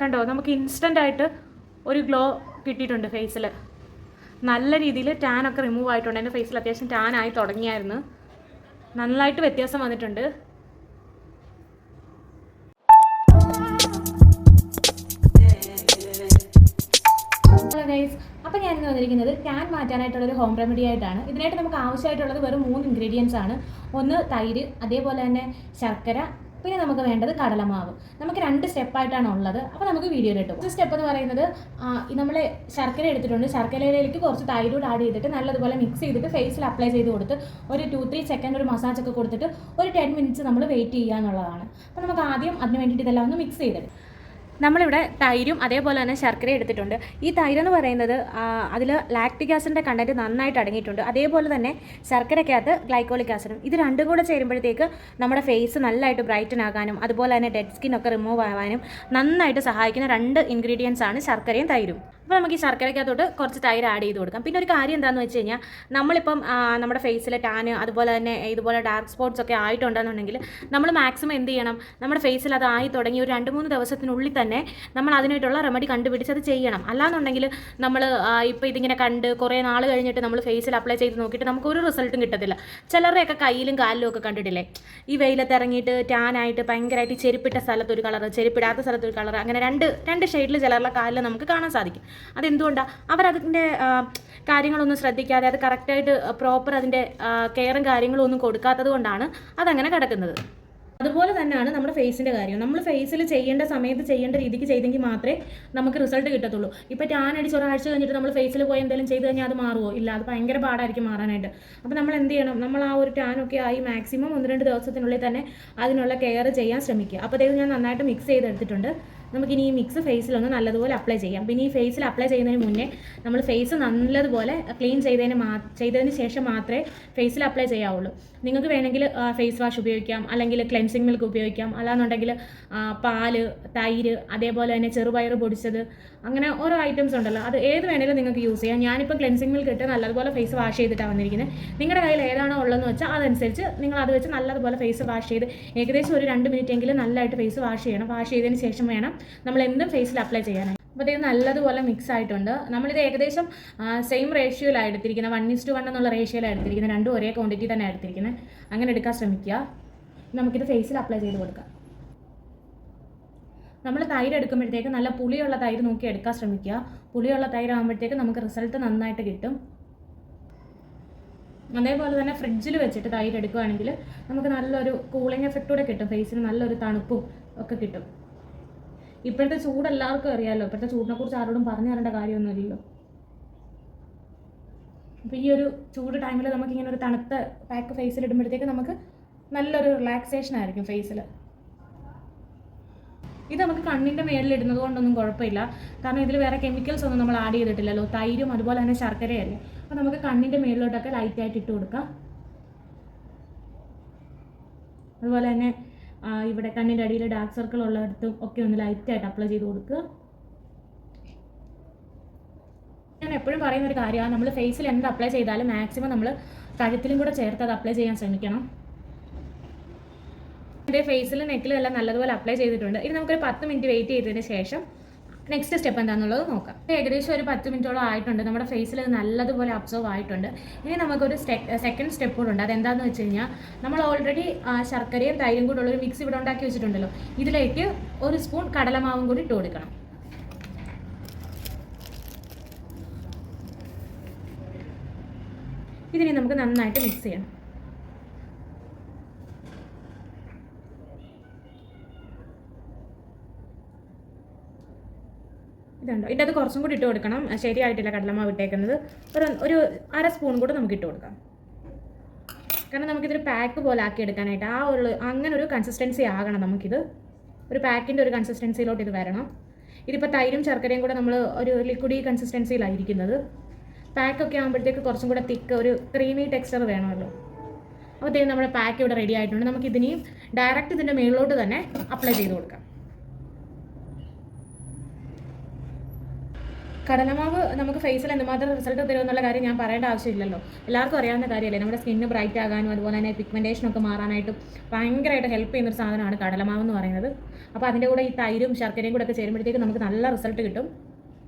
കണ്ടോ, നമുക്ക് ഇൻസ്റ്റൻ്റായിട്ട് ഒരു ഗ്ലോ കിട്ടിയിട്ടുണ്ട് ഫേസിൽ. നല്ല രീതിയിൽ ടാനൊക്കെ റിമൂവ് ആയിട്ടുണ്ട്. എൻ്റെ ഫേസിൽ അത്യാവശ്യം ടാൻ ആയി തുടങ്ങിയായിരുന്നു. നന്നായിട്ട് വ്യത്യാസം വന്നിട്ടുണ്ട്. ഹലോ ഗൈസ്, അപ്പോൾ ഞാനിന്ന് വന്നിരിക്കുന്നത് ടാൻ മാറ്റാനായിട്ടുള്ളൊരു ഹോം റെമഡി ആയിട്ടാണ്. ഇതിനായിട്ട് നമുക്ക് ആവശ്യമായിട്ടുള്ളത് വെറും 3 ഇൻഗ്രീഡിയൻസ് ആണ്. ഒന്ന് തൈര്, അതേപോലെ തന്നെ ശർക്കര, പിന്നെ നമുക്ക് വേണ്ടത് കടലമാവ്. നമുക്ക് 2 സ്റ്റെപ്പായിട്ടാണ് ഉള്ളത്. അപ്പോൾ നമുക്ക് വീഡിയോയിലിട്ട് പോകും. സ്റ്റെപ്പ് എന്ന് പറയുന്നത് നമ്മൾ ശർക്കര എടുത്തിട്ടുണ്ട്. ശർക്കരയിലേക്ക് കുറച്ച് തൈരോട് ആഡ് ചെയ്തിട്ട് നല്ലതുപോലെ മിക്സ് ചെയ്തിട്ട് ഫേസിൽ അപ്ലൈ ചെയ്ത് കൊടുത്ത് ഒരു 2-3 സെക്കൻഡ് ഒരു മസാജ് ഒക്കെ കൊടുത്തിട്ട് ഒരു 10 മിനിറ്റ്സ് നമ്മൾ വെയിറ്റ് ചെയ്യുക എന്നുള്ളതാണ്. അപ്പോൾ നമുക്ക് ആദ്യം അതിന് വേണ്ടിയിട്ട് ഇതെല്ലാം ഒന്ന് മിക്സ് ചെയ്തിട്ട് നമ്മളിവിടെ തൈരും അതേപോലെ തന്നെ ശർക്കരയും എടുത്തിട്ടുണ്ട്. ഈ തൈരെന്ന് പറയുന്നത് അതിൽ ലാക്റ്റിക് ആസിഡിൻ്റെ കണ്ടൻറ്റ് നന്നായിട്ട് അടങ്ങിയിട്ടുണ്ട്. അതേപോലെ തന്നെ ശർക്കരയ്ക്കകത്ത് ഗ്ലൈക്കോളിക് ആസിഡും. ഇത് രണ്ടും കൂടെ ചേരുമ്പോഴത്തേക്ക് നമ്മുടെ ഫേസ് നല്ലതായിട്ട് ബ്രൈറ്റൻ ആകാനും അതുപോലെ തന്നെ ഡെഡ് സ്കിന്നൊക്കെ റിമൂവ് ആവാനും നന്നായിട്ട് സഹായിക്കുന്ന 2 ഇൻഗ്രീഡിയൻസ് ആണ് ശർക്കരയും തൈരും. അപ്പോൾ നമുക്ക് ഈ ശർക്കരയ്ക്കകത്തോട്ട് കുറച്ച് തൈര് ആഡ് ചെയ്ത് കൊടുക്കാം. പിന്നെ ഒരു കാര്യം എന്താണെന്ന് വെച്ച് കഴിഞ്ഞാൽ, നമ്മളിപ്പം നമ്മുടെ ഫേസിലെ ടാന് അതുപോലെ തന്നെ ഇതുപോലെ ഡാർക്ക് സ്പോട്ട്സ് ഒക്കെ ആയിട്ടുണ്ടെന്നുണ്ടെങ്കിൽ നമ്മൾ മാക്സിമം എന്ത് ചെയ്യണം, നമ്മുടെ ഫേസിൽ അത് ആയി തുടങ്ങി ഒരു 2-3 ദിവസത്തിനുള്ളിൽ തന്നെ നമ്മൾ അതിനായിട്ടുള്ള റെമഡി കണ്ടുപിടിച്ച് അത് ചെയ്യണം. അല്ലാന്നുണ്ടെങ്കിൽ നമ്മൾ ഇപ്പോൾ ഇതിങ്ങനെ കണ്ട് കുറേ നാൾ കഴിഞ്ഞിട്ട് നമ്മൾ ഫേസിൽ അപ്ലൈ ചെയ്ത് നോക്കിയിട്ട് നമുക്കൊരു റിസൾട്ടും കിട്ടത്തില്ല. ചിലരുടെയൊക്കെ കയ്യിലും കാലിലും ഒക്കെ കണ്ടിട്ടില്ലേ, ഈ വെയിലത്ത് ഇറങ്ങിയിട്ട് ടാനായിട്ട് ഭയങ്കരമായിട്ട് ചെരുപ്പിട്ട സ്ഥലത്തൊരു കളർ, ചെരുപ്പിടാത്ത സ്ഥലത്തൊരു കളർ, അങ്ങനെ രണ്ട് ഷെയ്ഡിൽ ചിലരുടെ കാലിൽ നമുക്ക് കാണാൻ സാധിക്കും. അതെന്തുകൊണ്ടാണ്? അവരതിൻ്റെ കാര്യങ്ങളൊന്നും ശ്രദ്ധിക്കാതെ അത് കറക്റ്റായിട്ട് പ്രോപ്പർ അതിൻ്റെ കെയറും കാര്യങ്ങളും ഒന്നും കൊടുക്കാത്തത് കൊണ്ടാണ് അതങ്ങനെ കിടക്കുന്നത്. അതുപോലെ തന്നെയാണ് നമ്മുടെ ഫേസിൻ്റെ കാര്യം. നമ്മൾ ഫേസിൽ ചെയ്യേണ്ട സമയത്ത് ചെയ്യേണ്ട രീതിക്ക് ചെയ്തെങ്കിൽ മാത്രമേ നമുക്ക് റിസൾട്ട് കിട്ടത്തുള്ളൂ. ഇപ്പോൾ ടാൻ അടിച്ച് ഒരാഴ്ച കഴിഞ്ഞിട്ട് നമ്മൾ ഫേസിൽ പോയി എന്തെങ്കിലും ചെയ്ത് കഴിഞ്ഞാൽ അത് മാറുമോ? ഇല്ല, അത് ഭയങ്കര പാടായിരിക്കും മാറാനായിട്ട്. അപ്പോൾ നമ്മൾ എന്ത് ചെയ്യണം, നമ്മൾ ആ ഒരു ടാനൊക്കെ ആയി മാക്സിമം 1-2 ദിവസത്തിനുള്ളിൽ തന്നെ അതിനുള്ള കെയർ ചെയ്യാൻ ശ്രമിക്കുക. അപ്പോഴത്തേക്കും ഞാൻ നന്നായിട്ട് മിക്സ് ചെയ്തെടുത്തിട്ടുണ്ട്. നമുക്കിനി ഈ മിക്സ് ഫേസിലൊന്ന് നല്ലതുപോലെ അപ്ലൈ ചെയ്യാം. പിന്നെ ഈ ഫേസിൽ അപ്ലൈ ചെയ്യുന്നതിന് മുന്നേ നമ്മൾ ഫേസ് നല്ലതുപോലെ ക്ലീൻ ചെയ്തതിന് ശേഷം മാത്രമേ ഫേസിൽ അപ്ലൈ ചെയ്യാവുള്ളൂ. നിങ്ങൾക്ക് വേണമെങ്കിൽ ഫേസ് വാഷ് ഉപയോഗിക്കാം, അല്ലെങ്കിൽ ക്ലെൻസിങ് മിൽക്ക് ഉപയോഗിക്കാം, അല്ലാന്നുണ്ടെങ്കിൽ പാല്, തൈര്, അതേപോലെ തന്നെ ചെറുപയർ പൊടിച്ചത്, അങ്ങനെ ഓരോ ഐറ്റംസ് ഉണ്ടല്ലോ, അത് ഏത് വേണമെങ്കിലും നിങ്ങൾക്ക് യൂസ് ചെയ്യാം. ഞാനിപ്പോൾ ക്ലെൻസിങ് മിൽക്ക് ഇട്ട് നല്ലതുപോലെ ഫേസ് വാഷ് ചെയ്തിട്ടാണ് വന്നിരിക്കുന്നത്. നിങ്ങളുടെ കയ്യിൽ ഏതാണോ ഉള്ളതെന്ന് വെച്ചാൽ അതനുസരിച്ച് നിങ്ങൾ അത് വെച്ച് നല്ലതുപോലെ ഫേസ് വാഷ് ചെയ്ത് ഏകദേശം ഒരു 2 മിനിറ്റ് എങ്കിലും നല്ലതായിട്ട് ഫേസ് വാഷ് ചെയ്യണം. വാഷ് ചെയ്തതിന് ശേഷം വേണം നമ്മൾ എന്തും ഫേസിൽ അപ്ലൈ ചെയ്യാനായി. അപ്പോൾ ഇത് നല്ലതുപോലെ മിക്സ് ആയിട്ടുണ്ട്. നമ്മളിത് ഏകദേശം സെയിം റേഷ്യോയിലാണ് എടുത്തിരിക്കുന്നത്. 1:1 എന്നുള്ള റേഷ്യോയിലാണ് എടുത്തിരിക്കുന്നത്. രണ്ടും ഒരേ ക്വാണ്ടിറ്റി തന്നെ എടുത്തിരിക്കുന്നത്. അങ്ങനെ എടുക്കാൻ ശ്രമിക്കുക. നമുക്കിത് ഫേസിൽ അപ്ലൈ ചെയ്ത് കൊടുക്കാം. നമ്മൾ തൈര് എടുക്കുമ്പോഴത്തേക്ക് നല്ല പുളിയുള്ള തൈര് നോക്കി എടുക്കാൻ ശ്രമിക്കുക. പുളിയുള്ള തൈര് ആകുമ്പോഴത്തേക്ക് നമുക്ക് റിസൾട്ട് നന്നായിട്ട് കിട്ടും. അതേപോലെ തന്നെ ഫ്രിഡ്ജിൽ വെച്ചിട്ട് തൈര് എടുക്കുകയാണെങ്കിൽ നമുക്ക് നല്ലൊരു കൂളിംഗ് എഫക്റ്റ് കൂടെ കിട്ടും. ഫേസിന് നല്ലൊരു തണുപ്പും ഒക്കെ കിട്ടും. ഇപ്പോഴത്തെ ചൂട് എല്ലാവർക്കും അറിയാമല്ലോ. ഇപ്പോഴത്തെ ചൂടിനെ കുറിച്ച് ആരോടും പറഞ്ഞു തരേണ്ട കാര്യമൊന്നുമില്ലല്ലോ. അപ്പോൾ ഈ ഒരു ചൂട് ടൈമിൽ നമുക്കിങ്ങനെ ഒരു തണുത്ത പാക്ക് ഫേസിൽ ഇടുമ്പോഴത്തേക്ക് നമുക്ക് നല്ലൊരു റിലാക്സേഷൻ ആയിരിക്കും ഫേസിൽ. ഇത് നമുക്ക് കണ്ണിൻ്റെ മേളിൽ ഇടുന്നത് കൊണ്ടൊന്നും കുഴപ്പമില്ല. കാരണം ഇതിൽ വേറെ കെമിക്കൽസ് ഒന്നും നമ്മൾ ആഡ് ചെയ്തിട്ടില്ലല്ലോ. തൈരും അതുപോലെ തന്നെ ശർക്കരയല്ലേ. അപ്പോൾ നമുക്ക് കണ്ണിൻ്റെ മേളിലോട്ടൊക്കെ ലൈറ്റായിട്ട് ഇട്ട് കൊടുക്കാം. അതുപോലെ തന്നെ ഇവിടെ കണ്ണിൻ്റെ അടിയിൽ ഡാർക്ക് സർക്കിൾ ഉള്ളിടത്തും ഒക്കെ ഒന്ന് ലൈറ്റായിട്ട് അപ്ലൈ ചെയ്ത് കൊടുക്കുക. ഞാൻ എപ്പോഴും പറയുന്നൊരു കാര്യമാണ്, നമ്മൾ ഫേസിൽ എന്ത് അപ്ലൈ ചെയ്താലും മാക്സിമം നമ്മൾ കഴുത്തിലും കൂടെ ചേർത്ത് അത് അപ്ലൈ ചെയ്യാൻ ശ്രമിക്കണം. എൻ്റെ ഫേസിലും നെക്കിലും എല്ലാം നല്ലതുപോലെ അപ്ലൈ ചെയ്തിട്ടുണ്ട്. ഇനി നമുക്കൊരു 10 മിനിറ്റ് വെയിറ്റ് ചെയ്തതിന് ശേഷം നെക്സ്റ്റ് സ്റ്റെപ്പ് എന്താണെന്നുള്ളത് നോക്കാം. ഏകദേശം ഒരു 10 മിനിറ്റോളം ആയിട്ടുണ്ട്. നമ്മുടെ ഫേസിൽ നല്ലതുപോലെ അബ്സോർവ് ആയിട്ടുണ്ട്. ഇനി നമുക്കൊരു സെക്കൻഡ് സ്റ്റെപ്പ് കൂടെ ഉണ്ട്. അതെന്താണെന്ന് വെച്ച് കഴിഞ്ഞാൽ, നമ്മൾ ഓൾറെഡി ശർക്കരയും തൈരും കൂടെ ഉള്ളൊരു മിക്സ് ഇവിടെ ഉണ്ടാക്കി വെച്ചിട്ടുണ്ടല്ലോ. ഇതിലേക്ക് 1 സ്പൂൺ കടലമാവും കൂടി ഇട്ട് കൊടുക്കണം. ഇതിനെ നമുക്ക് നന്നായിട്ട് മിക്സ് ചെയ്യണം. ഇതുണ്ടോ, ഇതിൻ്റെ അത് കുറച്ചും കൂടി ഇട്ട് കൊടുക്കണം. ശരിയായിട്ടില്ല കടലമാവ് ഇട്ടേക്കുന്നത്. ഒരു 1/2 സ്പൂൺ കൂടെ നമുക്ക് ഇട്ട് കൊടുക്കാം. കാരണം നമുക്കിതൊരു പാക്ക് പോലെ ആക്കി എടുക്കാനായിട്ട് അങ്ങനെ ഒരു കൺസിസ്റ്റൻസി ആകണം. നമുക്കിത് ഒരു പാക്കിൻ്റെ ഒരു കൺസിസ്റ്റൻസിയിലോട്ട് ഇത് വരണം. ഇതിപ്പോൾ തൈരും ശർക്കരയും കൂടെ നമ്മൾ ഒരു ലിക്വിഡി കൺസിസ്റ്റൻസിയിലായിരിക്കുന്നത്. പാക്കൊക്കെ ആകുമ്പോഴത്തേക്ക് കുറച്ചും കൂടെ തിക്ക് ഒരു ക്രീമി ടെക്സ്ചർ വേണമല്ലോ. അപ്പോൾ നമ്മുടെ പാക്ക് ഇവിടെ റെഡി ആയിട്ടുണ്ട്. നമുക്കിതിനെയും ഡയറക്റ്റ് ഇതിൻ്റെ മുകളിലോട്ട് തന്നെ അപ്ലൈ ചെയ്ത് കൊടുക്കാം. കടലമാവ് നമുക്ക് ഫേസിൽ എന്തുമാത്രം റിസൾട്ട് തരുമെന്നുള്ള കാര്യം ഞാൻ പറയേണ്ട ആവശ്യമില്ലല്ലോ. എല്ലാവർക്കും അറിയാവുന്ന കാര്യമല്ലേ. നമ്മുടെ സ്കിന്ന് ബ്രൈറ്റ് ആകാനും അതുപോലെ തന്നെ പിഗ്മെൻറ്റേഷനൊക്കെ മാറാനായിട്ടും ഭയങ്കരമായിട്ട് ഹെൽപ്പ് ചെയ്യുന്നൊരു സാധനമാണ് കടലമാവ് എന്ന് പറയുന്നത്. അപ്പോൾ അതിൻ്റെ കൂടെ ഈ തൈരും ശർക്കരയും കൂടെ ഒക്കെ ചേരുമ്പോഴത്തേക്ക് നമുക്ക് നല്ല റിസൾട്ട് കിട്ടും.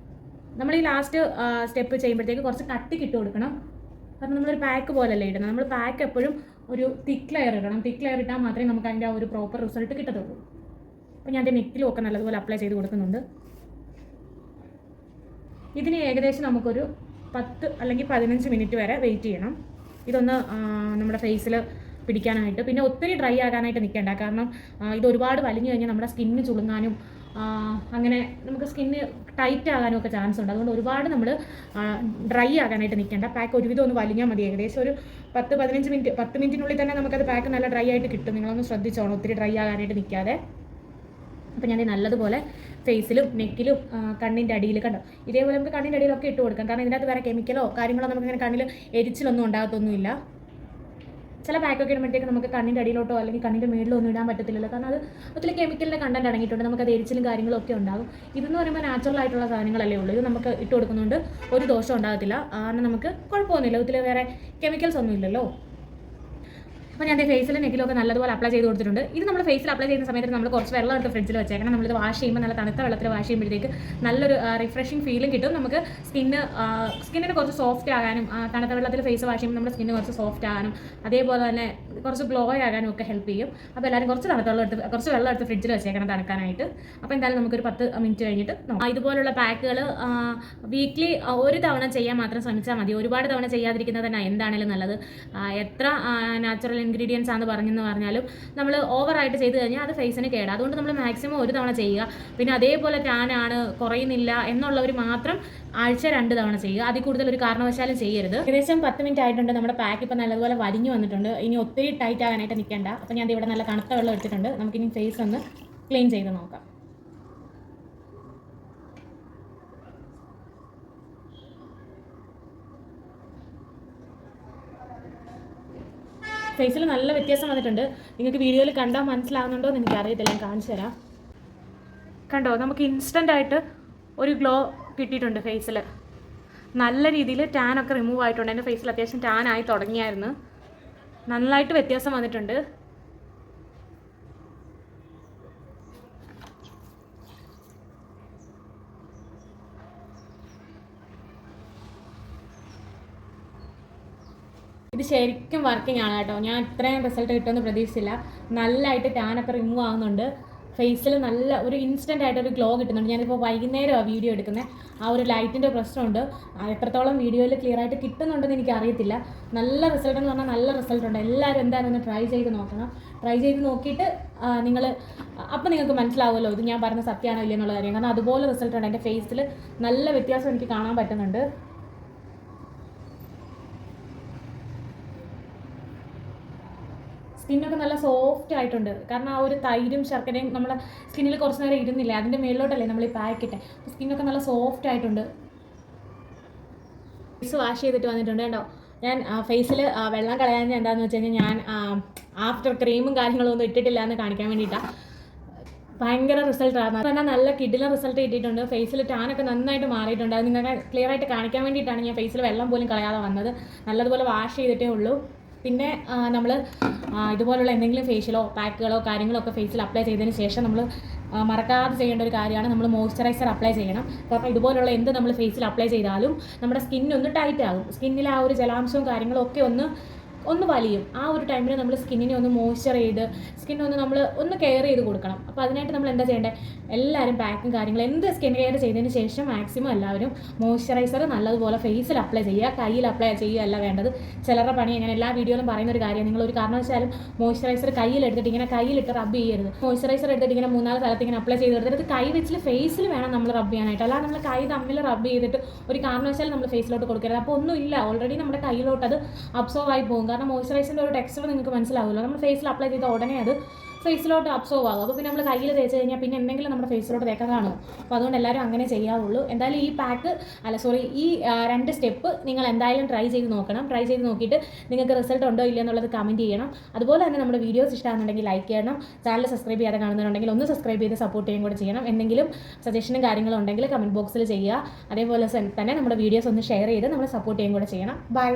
നമ്മൾ ഈ ലാസ്റ്റ് സ്റ്റെപ്പ് ചെയ്യുമ്പോഴത്തേക്ക് കുറച്ച് കട്ടിക്ക് ഇട്ട് കൊടുക്കണം. കാരണം നമ്മളൊരു പാക്ക് പോലല്ലേ ഇടുന്നത്. നമ്മൾ പാക്ക് എപ്പോഴും ഒരു തിക്ക് ലെയർ ഇടണം. തിക്ക് ലെയർ ഇട്ടാൽ മാത്രമേ നമുക്ക് അതിൻ്റെ ആ ഒരു പ്രോപ്പർ റിസൾട്ട് കിട്ടത്തുള്ളൂ. അപ്പോൾ ഞാൻ എൻ്റെ നെക്കിലും ഒക്കെ നല്ലതുപോലെ അപ്ലൈ ചെയ്ത് കൊടുക്കുന്നുണ്ട്. ഇതിന് ഏകദേശം നമുക്കൊരു 10 അല്ലെങ്കിൽ 15 മിനിറ്റ് വരെ വെയിറ്റ് ചെയ്യണം. ഇതൊന്ന് നമ്മുടെ ഫേസിൽ പിടിക്കാനായിട്ട്. പിന്നെ ഒത്തിരി ഡ്രൈ ആകാനായിട്ട് നിൽക്കേണ്ട. കാരണം ഇത് ഒരുപാട് വലിഞ്ഞു കഴിഞ്ഞാൽ നമ്മുടെ സ്കിന്ന് ചുളുങ്ങാനും അങ്ങനെ നമുക്ക് സ്കിന്ന് ടൈറ്റ് ആകാനും ഒക്കെ ചാൻസ് ഉണ്ട്. അതുകൊണ്ട് ഒരുപാട് നമ്മൾ ഡ്രൈ ആകാനായിട്ട് നിൽക്കേണ്ട. പാക്ക് ഒരുവിധം ഒന്ന് വലിഞ്ഞാൽ മതി. ഏകദേശം ഒരു 10-15 മിനിറ്റ്, 10 മിനിറ്റിനുള്ളിൽ തന്നെ നമുക്കത് പാക്ക് നല്ല ഡ്രൈ ആയിട്ട് കിട്ടും. നിങ്ങളൊന്ന് ശ്രദ്ധിച്ചോണം ഒത്തിരി ഡ്രൈ ആകാനായിട്ട് നിൽക്കാതെ. അപ്പോൾ ഞാൻ നല്ലതുപോലെ ഫേസിലും നെക്കിലും കണ്ണിൻ്റെ അടിയിൽ കണ്ടോ, ഇതേപോലെ നമുക്ക് കണ്ണിൻ്റെ അടിയിലൊക്കെ ഇട്ട് കൊടുക്കാം. കാരണം ഇതിനകത്ത് വേറെ കെമിക്കലോ കാര്യങ്ങളോ നമുക്കിങ്ങനെ കണ്ണിൽ എരിച്ചിലൊന്നും ഉണ്ടാകത്തൊന്നുമില്ല. ചില പാക്കൊക്കെ ഇടുമ്പോഴത്തേക്ക് നമുക്ക് കണ്ണിൻ്റെ അടിയിലോട്ടോ അല്ലെങ്കിൽ കണ്ണിൻ്റെ മേളിലോ ഒന്നും ഇടാൻ പറ്റത്തില്ലല്ലോ. കാരണം അത് ഒത്തിരി കെമിക്കലിൻ്റെ കണ്ടന്റ് അടങ്ങിയിട്ടുണ്ട്. നമുക്കത് എരിച്ചിലും കാര്യങ്ങളും ഒക്കെ ഉണ്ടാകും. ഇതെന്ന് പറയുമ്പോൾ നാച്ചുറൽ ആയിട്ടുള്ള സാധനങ്ങളല്ലേ ഉള്ളൂ. ഇത് നമുക്ക് ഇട്ട് കൊടുക്കുന്നുണ്ട് ഒരു ദോഷം ഉണ്ടാകത്തില്ല. കാരണം നമുക്ക് കുഴപ്പമൊന്നുമില്ല. ഇതിൽ വേറെ കെമിക്കൽസ് ഒന്നും ഇല്ലല്ലോ. അപ്പോൾ ഞാൻ ഫേസിൽ നെക്കിലൊക്കെ നല്ലതുപോലെ അപ്ലൈ ചെയ്ത് കൊടുത്തിട്ടുണ്ട്. ഇത് നമ്മൾ ഫേസിൽ അപ്ലൈ ചെയ്യുന്ന സമയത്ത് നമ്മൾ കുറച്ച് വെള്ളം എടുത്ത് ഫ്രിഡ്ജിൽ വെച്ചേക്കണം. നമ്മളിത് വാഷ് ചെയ്യുമ്പോൾ നല്ല തണുത്ത വെള്ളത്തിൽ വാഷ് ചെയ്യുമ്പോഴത്തേക്ക് നല്ലൊരു റിഫ്രഷിങ് ഫീലും കിട്ടും. നമുക്ക് സ്കിന്നിന് കുറച്ച് സോഫ്റ്റ് ആകാനും തണുത്ത വെള്ളത്തിൽ ഫേസ് വാഷ് ചെയ്യുമ്പോൾ നമ്മുടെ സ്കിന്ന് കുറച്ച് സോഫ്റ്റ് ആകാനും അതേപോലെ തന്നെ കുറച്ച് ഗ്ലോ ആകാനും ഒക്കെ ഹെൽപ്പ് ചെയ്യും. അപ്പോൾ എല്ലാവരും കുറച്ച് വെള്ളം എടുത്ത് ഫ്രിഡ്ജിൽ വെച്ചേക്കണം തണുക്കാനായിട്ട്. അപ്പോൾ എന്തായാലും നമുക്കൊരു 10 മിനിറ്റ് കഴിഞ്ഞിട്ട് ഇതുപോലുള്ള പാക്കുകൾ വീക്ക്ലി ഒരു തവണ ചെയ്യാൻ മാത്രം ശ്രമിച്ചാൽ മതി. ഒരുപാട് തവണ ചെയ്യാതിരിക്കുന്നത് തന്നെ എന്താണെങ്കിലും നല്ലത്. എത്ര നാച്ചുറൽ ഇൻഗ്രീഡിയൻസ് ആണെന്ന് പറഞ്ഞാലും നമ്മൾ ഓവറായിട്ട് ചെയ്ത് കഴിഞ്ഞാൽ അത് ഫേസിന് കേടാ. അതുകൊണ്ട് നമ്മൾ മാക്സിമം ഒരു തവണ ചെയ്യുക. പിന്നെ അതേപോലെ ടാനാണ് കുറയുന്നില്ല എന്നുള്ളവർ മാത്രം ആഴ്ച 2 തവണ ചെയ്യുക. അതിൽ കൂടുതൽ ഒരു കാരണവശാലും ചെയ്യരുത്. ഏകദേശം 10 മിനിറ്റ് ആയിട്ടുണ്ട്. നമ്മുടെ പാക്ക് ഇപ്പം നല്ലതുപോലെ വലിഞ്ഞു വന്നിട്ടുണ്ട്. ഇനി ഒത്തിരി ടൈറ്റ് ആകാനായിട്ട് നിൽക്കേണ്ട. അപ്പോൾ ഞാൻ ഇവിടെ നല്ല തണുത്ത വെള്ളം എടുത്തിട്ടുണ്ട്. നമുക്കിനി ഫേസ് ഒന്ന് ക്ലീൻ ചെയ്ത് നോക്കാം. ഫേസിൽ നല്ല വ്യത്യാസം വന്നിട്ടുണ്ട്. നിങ്ങൾക്ക് വീഡിയോയിൽ കണ്ടാൽ മനസ്സിലാകുന്നുണ്ടോ എന്ന് എനിക്കറിയത്തില്ല. ഞാൻ കാണിച്ചു തരാം. കണ്ടോ, നമുക്ക് ഇൻസ്റ്റൻ്റ് ആയിട്ട് ഒരു ഗ്ലോ കിട്ടിയിട്ടുണ്ട് ഫേസിൽ. നല്ല രീതിയിൽ ടാനൊക്കെ റിമൂവ് ആയിട്ടുണ്ട്. എൻ്റെ ഫേസിൽ അത്യാവശ്യം ടാൻ ആയി തുടങ്ങിയായിരുന്നു. നന്നായിട്ട് വ്യത്യാസം വന്നിട്ടുണ്ട്. ഇത് ശരിക്കും വർക്കിംഗ് ആണ് കേട്ടോ. ഞാൻ ഇത്രയും റിസൾട്ട് കിട്ടുമെന്ന് പ്രതീക്ഷിച്ചില്ല. നല്ലതായിട്ട് ടാനൊക്കെ റിമൂവ് ആകുന്നുണ്ട്. ഫേസിൽ നല്ല ഒരു ഇൻസ്റ്റൻ്റ് ആയിട്ടൊരു ഗ്ലോ കിട്ടുന്നുണ്ട്. ഞാനിപ്പോൾ വൈകുന്നേരമാണ് വീഡിയോ എടുക്കുന്നത്. ആ ഒരു ലൈറ്റിൻ്റെ പ്രശ്നമുണ്ട്. എത്രത്തോളം വീഡിയോയിൽ ക്ലിയർ ആയിട്ട് കിട്ടുന്നുണ്ടെന്ന് എനിക്ക് അറിയത്തില്ല. നല്ല റിസൾട്ട് എന്ന് പറഞ്ഞാൽ നല്ല റിസൾട്ട് ഉണ്ട്. എല്ലാവരും എന്തായാലും ഒന്ന് ട്രൈ ചെയ്ത് നോക്കണം. ട്രൈ ചെയ്ത് നോക്കിയിട്ട് അപ്പോൾ നിങ്ങൾക്ക് മനസ്സിലാവുമല്ലോ ഇത് ഞാൻ പറഞ്ഞ സത്യമാണോ ഇല്ല എന്നുള്ള കാര്യം. കാരണം അതുപോലെ റിസൾട്ട് ഉണ്ട്. എൻ്റെ ഫേസിൽ നല്ല വ്യത്യാസം എനിക്ക് കാണാൻ പറ്റുന്നുണ്ട്. സ്കിന്നൊക്കെ നല്ല സോഫ്റ്റ് ആയിട്ടുണ്ട്. കാരണം ആ ഒരു തൈരും ശർക്കരയും നമ്മുടെ സ്കിന്നിൽ കുറച്ച് നേരം ഇരുന്നില്ല. അതിൻ്റെ മേളിലോട്ടല്ലേ നമ്മൾ ഈ പാക്കിട്ടെ. സ്കിന്നൊക്കെ നല്ല സോഫ്റ്റ് ആയിട്ടുണ്ട്. ഫേസ് വാഷ് ചെയ്തിട്ട് വന്നിട്ടുണ്ട് കേട്ടോ. ഞാൻ ഫേസിൽ വെള്ളം കളയാൻ എന്താണെന്ന് വെച്ച് കഴിഞ്ഞാൽ ഞാൻ ആഫ്റ്റർ ക്രീമും കാര്യങ്ങളും ഒന്നും ഇട്ടിട്ടില്ല എന്ന് കാണിക്കാൻ വേണ്ടിയിട്ടാണ്. ഭയങ്കര റിസൾട്ടാണ്. അത് തന്നെ നല്ല കിഡിലും റിസൾട്ട് കിട്ടിയിട്ടുണ്ട്. ഫേസിൽ ടാനൊക്കെ നന്നായിട്ട് മാറിയിട്ടുണ്ട്. അത് നിങ്ങൾക്ക് ക്ലിയർ ആയിട്ട് കാണിക്കാൻ വേണ്ടിയിട്ടാണ് ഞാൻ ഫേസിൽ വെള്ളം പോലും കളയാതെ വന്നത്. നല്ലതുപോലെ വാഷ് ചെയ്തിട്ടേ ഉള്ളൂ. പിന്നെ നമ്മൾ ഇതുപോലുള്ള എന്തെങ്കിലും ഫേഷ്യലോ പാക്കുകളോ കാര്യങ്ങളോ ഒക്കെ ഫേസിൽ അപ്ലൈ ചെയ്തതിന് ശേഷം നമ്മൾ മറക്കാതെ ചെയ്യേണ്ട ഒരു കാര്യമാണ് നമ്മൾ മോയ്സ്ചറൈസർ അപ്ലൈ ചെയ്യണം. കാരണം ഇതുപോലുള്ള എന്ത് നമ്മൾ ഫേസിൽ അപ്ലൈ ചെയ്താലും നമ്മുടെ സ്കിന്നൊന്ന് ടൈറ്റ് ആകും. സ്കിന്നിൽ ആ ഒരു ജലാംശവും കാര്യങ്ങളും ഒക്കെ ഒന്ന് വലിയും. ആ ഒരു ടൈമിൽ നമ്മൾ സ്കിന്നിനെ ഒന്ന് മോയ്സ്ചർ ചെയ്ത് സ്കിന്നൊന്ന് നമ്മൾ ഒന്ന് കെയർ ചെയ്ത് കൊടുക്കണം. അപ്പോൾ അതിനായിട്ട് നമ്മൾ എന്താ ചെയ്യേണ്ടത്? എല്ലാവരും പാക്കും കാര്യങ്ങളും എന്ത് സ്കിൻ കെയർ ചെയ്തതിന് ശേഷം മാക്സിമം എല്ലാവരും മോയ്സ്ചറൈസർ നല്ലതുപോലെ ഫേസിൽ അപ്ലൈ ചെയ്യുക. കയ്യിൽ അപ്ലൈ ചെയ്യുകയല്ല വേണ്ടത്. ചിലരുടെ പണി അങ്ങനെ എല്ലാ വീഡിയോയിലും പറയുന്ന ഒരു കാര്യം, നിങ്ങൾ ഒരു കാരണവശാലും മോയ്സ്ചറൈസർ കയ്യിലെടുത്തിട്ട് ഇങ്ങനെ കയ്യിലിട്ട് റബ്ബ് ചെയ്യരുത്. മോയ്സ്ചറൈസർ എടുത്തിട്ട് ഇങ്ങനെ 3-4 സ്ഥലത്ത് ഇങ്ങനെ അപ്ലൈ ചെയ്ത് കൊടുത്തിട്ട് കൈ വെച്ചിൽ ഫേസിൽ വേണം നമ്മൾ റബ്ബ് ചെയ്യാനായിട്ട്. അല്ലാതെ നമ്മൾ കൈ തമ്മിൽ റബ്ബ് ചെയ്തിട്ട് ഒരു കാരണവശാലും നമ്മൾ ഫേസിലോട്ട് കൊടുക്കരുത്. അപ്പോൾ ഒന്നുമില്ല, ഓൾറെഡി നമ്മുടെ കയ്യിലോട്ട് അത് അബ്സോർവ് ആയി പോകും. കാരണം മോയ്സ്ചറൈസറിൻ്റെ ഒരു ടെക്സ്ചർ നിങ്ങൾക്ക് മനസ്സിലാവുമല്ലോ. നമ്മൾ ഫേസിൽ അപ്ലൈ ചെയ്ത ഉടനെ അത് ഫേസിലോട്ട് അബ്സോർവ് ആകും. അപ്പോൾ പിന്നെ നമ്മൾ കയ്യിൽ തേച്ച് കഴിഞ്ഞാൽ പിന്നെ എന്തെങ്കിലും നമ്മുടെ ഫേസിലോട്ട് തേക്കാൻ കാണുമോ? അപ്പോൾ അതുകൊണ്ട് എല്ലാവരും അങ്ങനെ ചെയ്യാവുള്ളൂ. എന്തായാലും ഈ പാക്ക് ഈ 2 സ്റ്റെപ്പ് നിങ്ങൾ എന്തായാലും ട്രൈ ചെയ്ത് നോക്കണം. ട്രൈ ചെയ്ത് നോക്കിയിട്ട് നിങ്ങൾക്ക് റിസൾട്ട് ഉണ്ടോ ഇല്ലയോ എന്നുള്ളത് കമൻറ്റ് ചെയ്യണം. അതുപോലെ തന്നെ നമ്മുടെ വീഡിയോസ് ഇഷ്ടമാണെന്നുണ്ടെങ്കിൽ ലൈക്ക് ചെയ്യണം. ചാനൽ സബ്സ്ക്രൈബ് ചെയ്യാതെ കാണുന്നുണ്ടെങ്കിൽ ഒന്ന് സബ്സ്ക്രൈബ് ചെയ്ത് സപ്പോർട്ട് ചെയ്യുകയും കൂടെ ചെയ്യണം. എന്തെങ്കിലും സജഷനും കാര്യങ്ങളും ഉണ്ടെങ്കിൽ കമൻറ്റ് ബോക്സിൽ ചെയ്യുക. അതേപോലെ തന്നെ നമ്മുടെ വീഡിയോസ് ഒന്ന് ഷെയർ ചെയ്ത് നമ്മളെ സപ്പോർട്ട് ചെയ്യുകയും കൂടെ ചെയ്യണം. ബൈ.